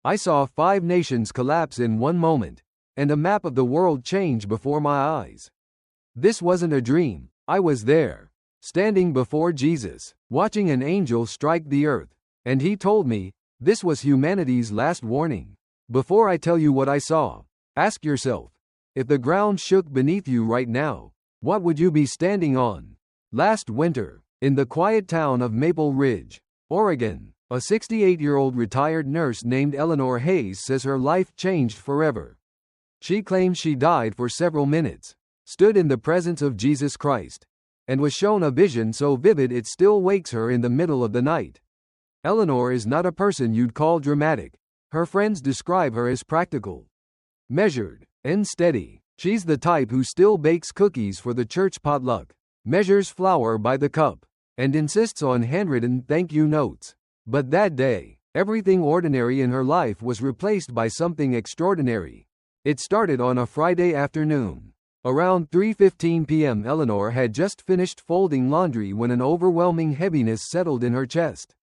I saw 5 nations collapse in one moment, and a map of the world change before my eyes. This wasn't a dream, I was there, standing before Jesus, watching an angel strike the earth, and he told me, this was humanity's last warning. Before I tell you what I saw, ask yourself, if the ground shook beneath you right now, what would you be standing on? Last winter, in the quiet town of Maple Ridge, Oregon, a 68-year-old retired nurse named Eleanor Hayes says her life changed forever. She claims she died for several minutes, stood in the presence of Jesus Christ, and was shown a vision so vivid it still wakes her in the middle of the night. Eleanor is not a person you'd call dramatic. Her friends describe her as practical, measured, and steady. She's the type who still bakes cookies for the church potluck, measures flour by the cup, and insists on handwritten thank you notes. But that day, everything ordinary in her life was replaced by something extraordinary. It started on a Friday afternoon. Around 3:15 p.m. Eleanor had just finished folding laundry when an overwhelming heaviness settled in her chest.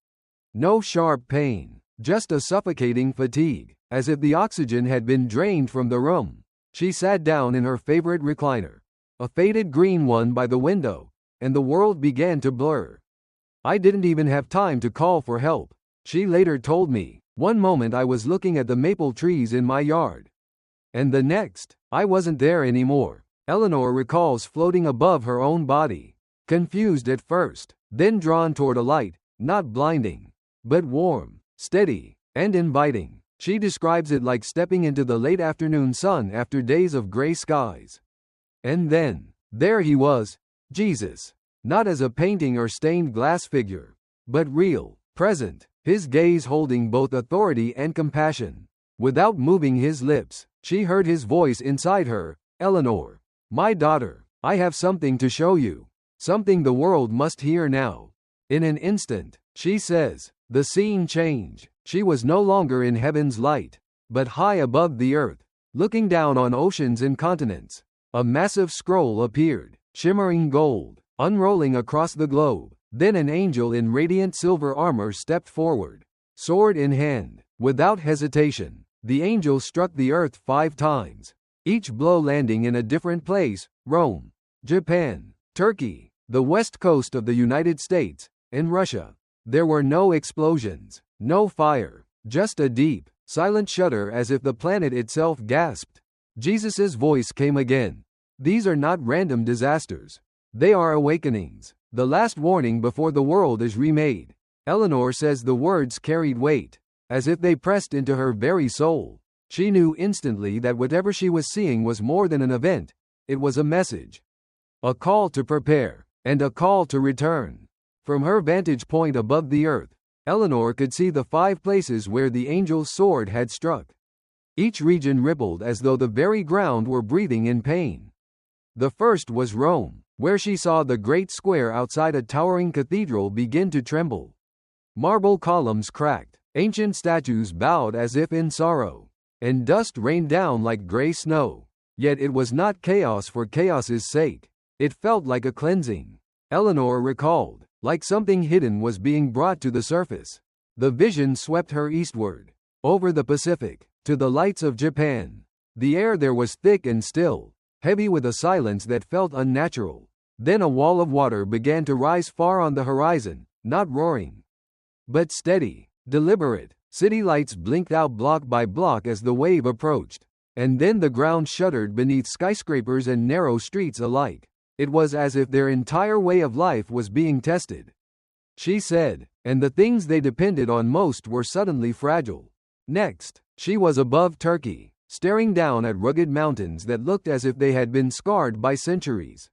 No sharp pain, just a suffocating fatigue, as if the oxygen had been drained from the room. She sat down in her favorite recliner, a faded green one by the window, and the world began to blur. I didn't even have time to call for help, she later told me. One moment I was looking at the maple trees in my yard, and the next, I wasn't there anymore. Eleanor recalls floating above her own body, confused at first, then drawn toward a light, not blinding, but warm, steady, and inviting. She describes it like stepping into the late afternoon sun after days of gray skies. And then, there he was, Jesus, not as a painting or stained glass figure, but real, present, his gaze holding both authority and compassion. Without moving his lips, she heard his voice inside her, Eleanor, my daughter, I have something to show you, something the world must hear now. In an instant, she says, the scene changed. She was no longer in heaven's light, but high above the earth, looking down on oceans and continents. A massive scroll appeared, shimmering gold, unrolling across the globe. Then an angel in radiant silver armor stepped forward, sword in hand. Without hesitation, the angel struck the earth 5 times, each blow landing in a different place: Rome, Japan, Turkey, the west coast of the United States, and Russia. There were no explosions, no fire, just a deep, silent shudder as if the planet itself gasped. Jesus's voice came again. These are not random disasters. They are awakenings, the last warning before the world is remade. Eleanor says the words carried weight, as if they pressed into her very soul. She knew instantly that whatever she was seeing was more than an event, it was a message. A call to prepare, and a call to return. From her vantage point above the earth, Eleanor could see the 5 places where the angel's sword had struck. Each region rippled as though the very ground were breathing in pain. The first was Rome, where she saw the great square outside a towering cathedral begin to tremble. Marble columns cracked, ancient statues bowed as if in sorrow, and dust rained down like gray snow. Yet it was not chaos for chaos's sake. It felt like a cleansing. Eleanor recalled, like something hidden was being brought to the surface. The vision swept her eastward, over the Pacific, to the lights of Japan. The air there was thick and still, heavy with a silence that felt unnatural. Then a wall of water began to rise far on the horizon, not roaring, but steady, deliberate. City lights blinked out block by block as the wave approached, and then the ground shuddered beneath skyscrapers and narrow streets alike. It was as if their entire way of life was being tested. She said, and the things they depended on most were suddenly fragile. Next, she was above Turkey, staring down at rugged mountains that looked as if they had been scarred by centuries.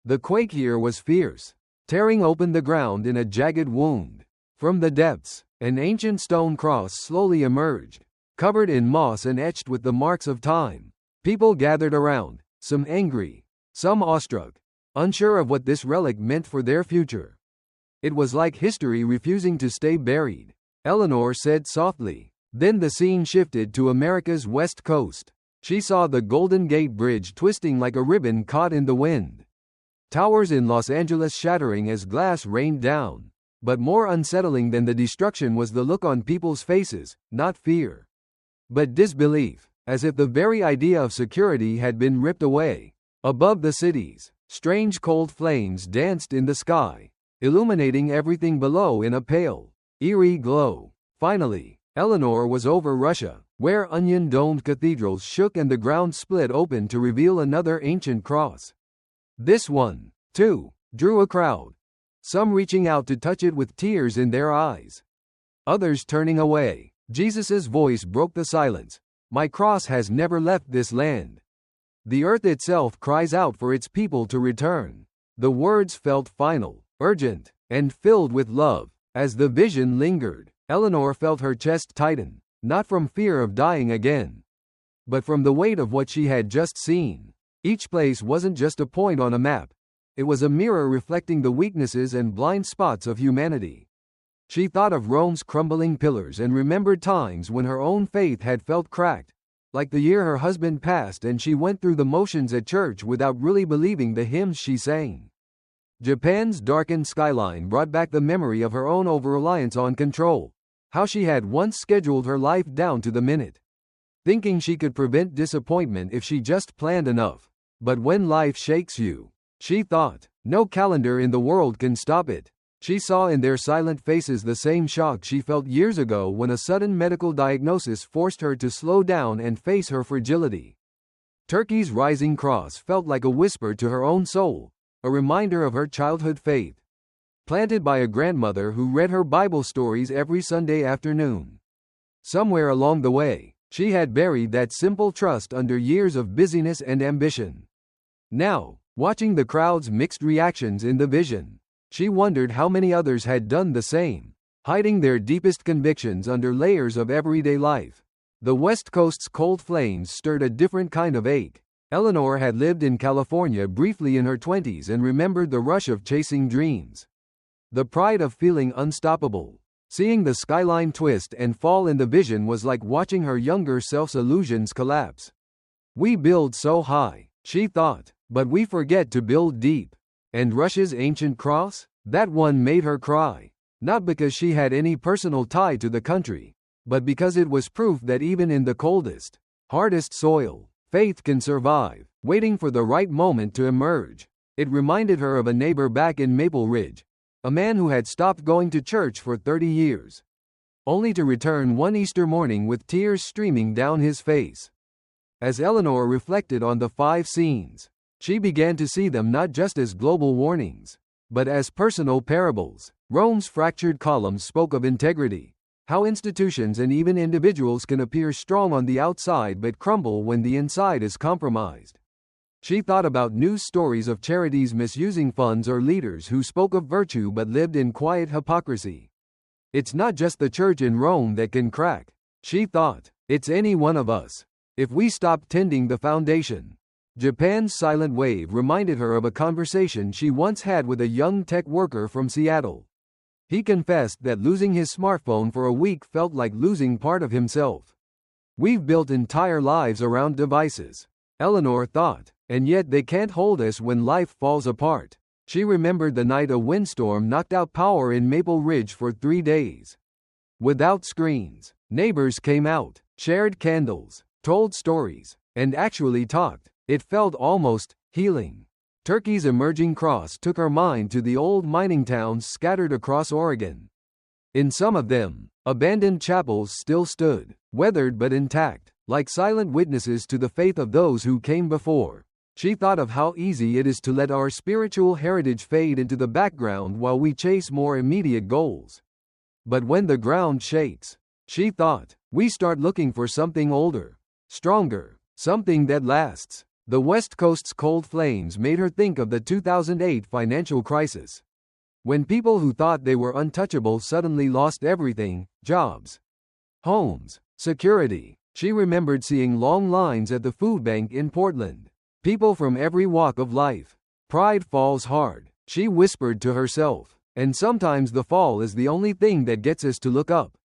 The quake here was fierce, tearing open the ground in a jagged wound. From the depths, an ancient stone cross slowly emerged, covered in moss and etched with the marks of time. People gathered around, some angry, some awestruck, unsure of what this relic meant for their future. It was like history refusing to stay buried, Eleanor said softly. Then the scene shifted to America's west coast. She saw the Golden Gate Bridge twisting like a ribbon caught in the wind. Towers in Los Angeles shattering as glass rained down. But more unsettling than the destruction was the look on people's faces, not fear, but disbelief, as if the very idea of security had been ripped away. Above the cities, strange cold flames danced in the sky, illuminating everything below in a pale, eerie glow. Finally, Eleanor was over Russia, where onion-domed cathedrals shook and the ground split open to reveal another ancient cross. This one, too, drew a crowd, some reaching out to touch it with tears in their eyes, others turning away. Jesus's voice broke the silence. My cross has never left this land. The earth itself cries out for its people to return. The words felt final, urgent, and filled with love. As the vision lingered, Eleanor felt her chest tighten, not from fear of dying again, but from the weight of what she had just seen. Each place wasn't just a point on a map. It was a mirror reflecting the weaknesses and blind spots of humanity. She thought of Rome's crumbling pillars and remembered times when her own faith had felt cracked, like the year her husband passed and she went through the motions at church without really believing the hymns she sang. Japan's darkened skyline brought back the memory of her own over-reliance on control, how she had once scheduled her life down to the minute, thinking she could prevent disappointment if she just planned enough. But when life shakes you, she thought, no calendar in the world can stop it. She saw in their silent faces the same shock she felt years ago when a sudden medical diagnosis forced her to slow down and face her fragility. Turkey's rising cross felt like a whisper to her own soul, a reminder of her childhood faith, planted by a grandmother who read her Bible stories every Sunday afternoon. Somewhere along the way, she had buried that simple trust under years of busyness and ambition. Now, watching the crowd's mixed reactions in the vision, she wondered how many others had done the same, hiding their deepest convictions under layers of everyday life. The West Coast's cold flames stirred a different kind of ache. Eleanor had lived in California briefly in her 20s and remembered the rush of chasing dreams, the pride of feeling unstoppable. Seeing the skyline twist and fall in the vision was like watching her younger self's illusions collapse. We build so high, she thought, but we forget to build deep. And Russia's ancient cross? That one made her cry. Not because she had any personal tie to the country, but because it was proof that even in the coldest, hardest soil, faith can survive, waiting for the right moment to emerge. It reminded her of a neighbor back in Maple Ridge, a man who had stopped going to church for 30 years, only to return one Easter morning with tears streaming down his face. As Eleanor reflected on the 5 scenes, she began to see them not just as global warnings, but as personal parables. Rome's fractured columns spoke of integrity, how institutions and even individuals can appear strong on the outside but crumble when the inside is compromised. She thought about news stories of charities misusing funds or leaders who spoke of virtue but lived in quiet hypocrisy. It's not just the church in Rome that can crack, she thought. It's any one of us, if we stop tending the foundation. Japan's silent wave reminded her of a conversation she once had with a young tech worker from Seattle. He confessed that losing his smartphone for a week felt like losing part of himself. We've built entire lives around devices, Eleanor thought, and yet they can't hold us when life falls apart. She remembered the night a windstorm knocked out power in Maple Ridge for 3 days. Without screens, neighbors came out, shared candles, told stories, and actually talked. It felt almost healing. Turkey's emerging cross took her mind to the old mining towns scattered across Oregon. In some of them, abandoned chapels still stood, weathered but intact, like silent witnesses to the faith of those who came before. She thought of how easy it is to let our spiritual heritage fade into the background while we chase more immediate goals. But when the ground shakes, she thought, we start looking for something older, stronger, something that lasts. The West Coast's cold flames made her think of the 2008 financial crisis, when people who thought they were untouchable suddenly lost everything: jobs, homes, security. She remembered seeing long lines at the food bank in Portland, people from every walk of life. Pride falls hard, she whispered to herself, and sometimes the fall is the only thing that gets us to look up.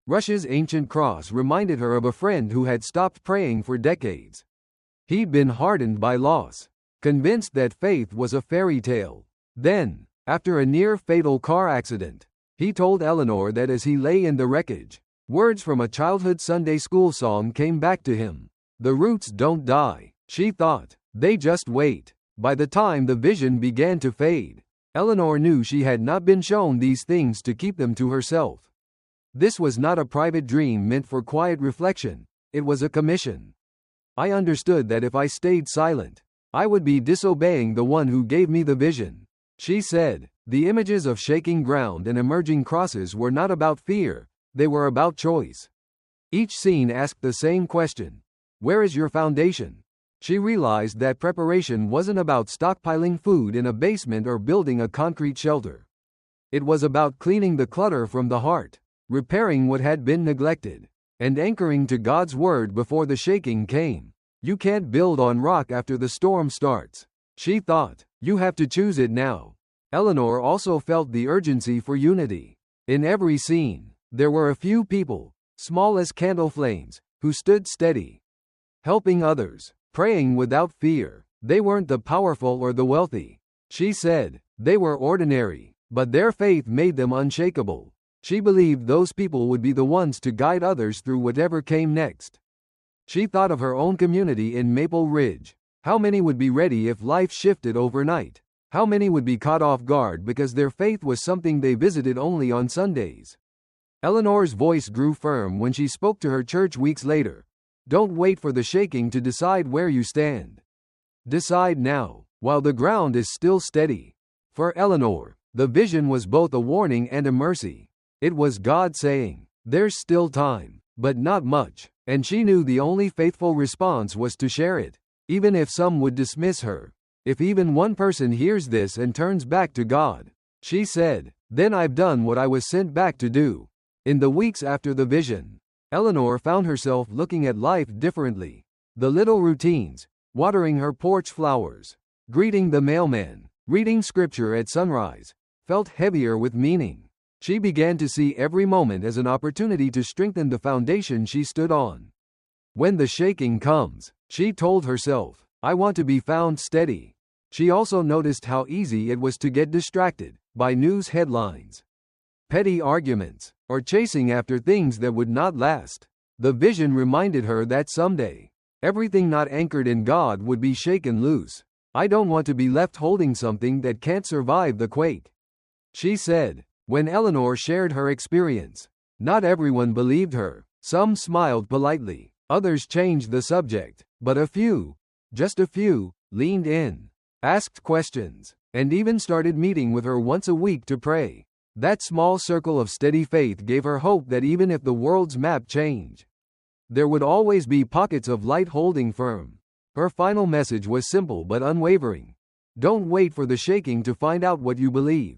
Russia's ancient cross reminded her of a friend who had stopped praying for decades. He'd been hardened by loss, convinced that faith was a fairy tale. Then, after a near-fatal car accident, he told Eleanor that as he lay in the wreckage, Words from a childhood Sunday school song came back to him. The roots don't die, she thought. They just wait. By the time the vision began to fade, Eleanor knew she had not been shown these things to keep them to herself. This was not a private dream meant for quiet reflection. It was a commission. I understood that if I stayed silent, I would be disobeying the one who gave me the vision, she said. The images of shaking ground and emerging crosses were not about fear, they were about choice. Each scene asked the same question: where is your foundation? She realized that preparation wasn't about stockpiling food in a basement or building a concrete shelter. It was about cleaning the clutter from the heart, repairing what had been neglected, and anchoring to God's word before the shaking came. You can't build on rock after the storm starts, she thought. You have to choose it now. Eleanor also felt the urgency for unity. In every scene, there were a few people, small as candle flames, who stood steady, helping others, praying without fear. They weren't the powerful or the wealthy, she said. They were ordinary, but their faith made them unshakable. She believed those people would be the ones to guide others through whatever came next. She thought of her own community in Maple Ridge. How many would be ready if life shifted overnight? How many would be caught off guard because their faith was something they visited only on Sundays? Eleanor's voice grew firm when she spoke to her church weeks later. Don't wait for the shaking to decide where you stand. Decide now, while the ground is still steady. For Eleanor, the vision was both a warning and a mercy. It was God saying, there's still time, but not much, and she knew the only faithful response was to share it, even if some would dismiss her. If even one person hears this and turns back to God, she said, then I've done what I was sent back to do. In the weeks after the vision, Eleanor found herself looking at life differently. The little routines, watering her porch flowers, greeting the mailman, reading scripture at sunrise, felt heavier with meaning. She began to see every moment as an opportunity to strengthen the foundation she stood on. When the shaking comes, she told herself, I want to be found steady. She also noticed how easy it was to get distracted by news headlines, petty arguments, or chasing after things that would not last. The vision reminded her that someday, everything not anchored in God would be shaken loose. I don't want to be left holding something that can't survive the quake, she said. When Eleanor shared her experience, not everyone believed her. Some smiled politely, others changed the subject, but a few, just a few, leaned in, asked questions, and even started meeting with her once a week to pray. That small circle of steady faith gave her hope that even if the world's map changed, there would always be pockets of light holding firm. Her final message was simple but unwavering. Don't wait for the shaking to find out what you believe.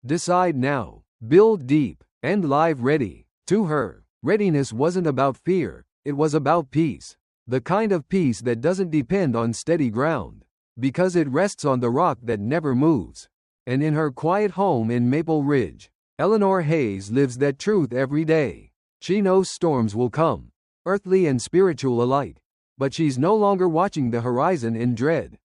Decide now, build deep, and live ready. To her, readiness wasn't about fear, it was about peace. The kind of peace that doesn't depend on steady ground, because it rests on the rock that never moves. And in her quiet home in Maple Ridge, Eleanor Hayes lives that truth every day. She knows storms will come, earthly and spiritual alike, but she's no longer watching the horizon in dread.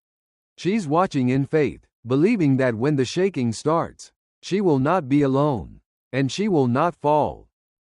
She's watching in faith, believing that when the shaking starts, she will not be alone, and she will not fall.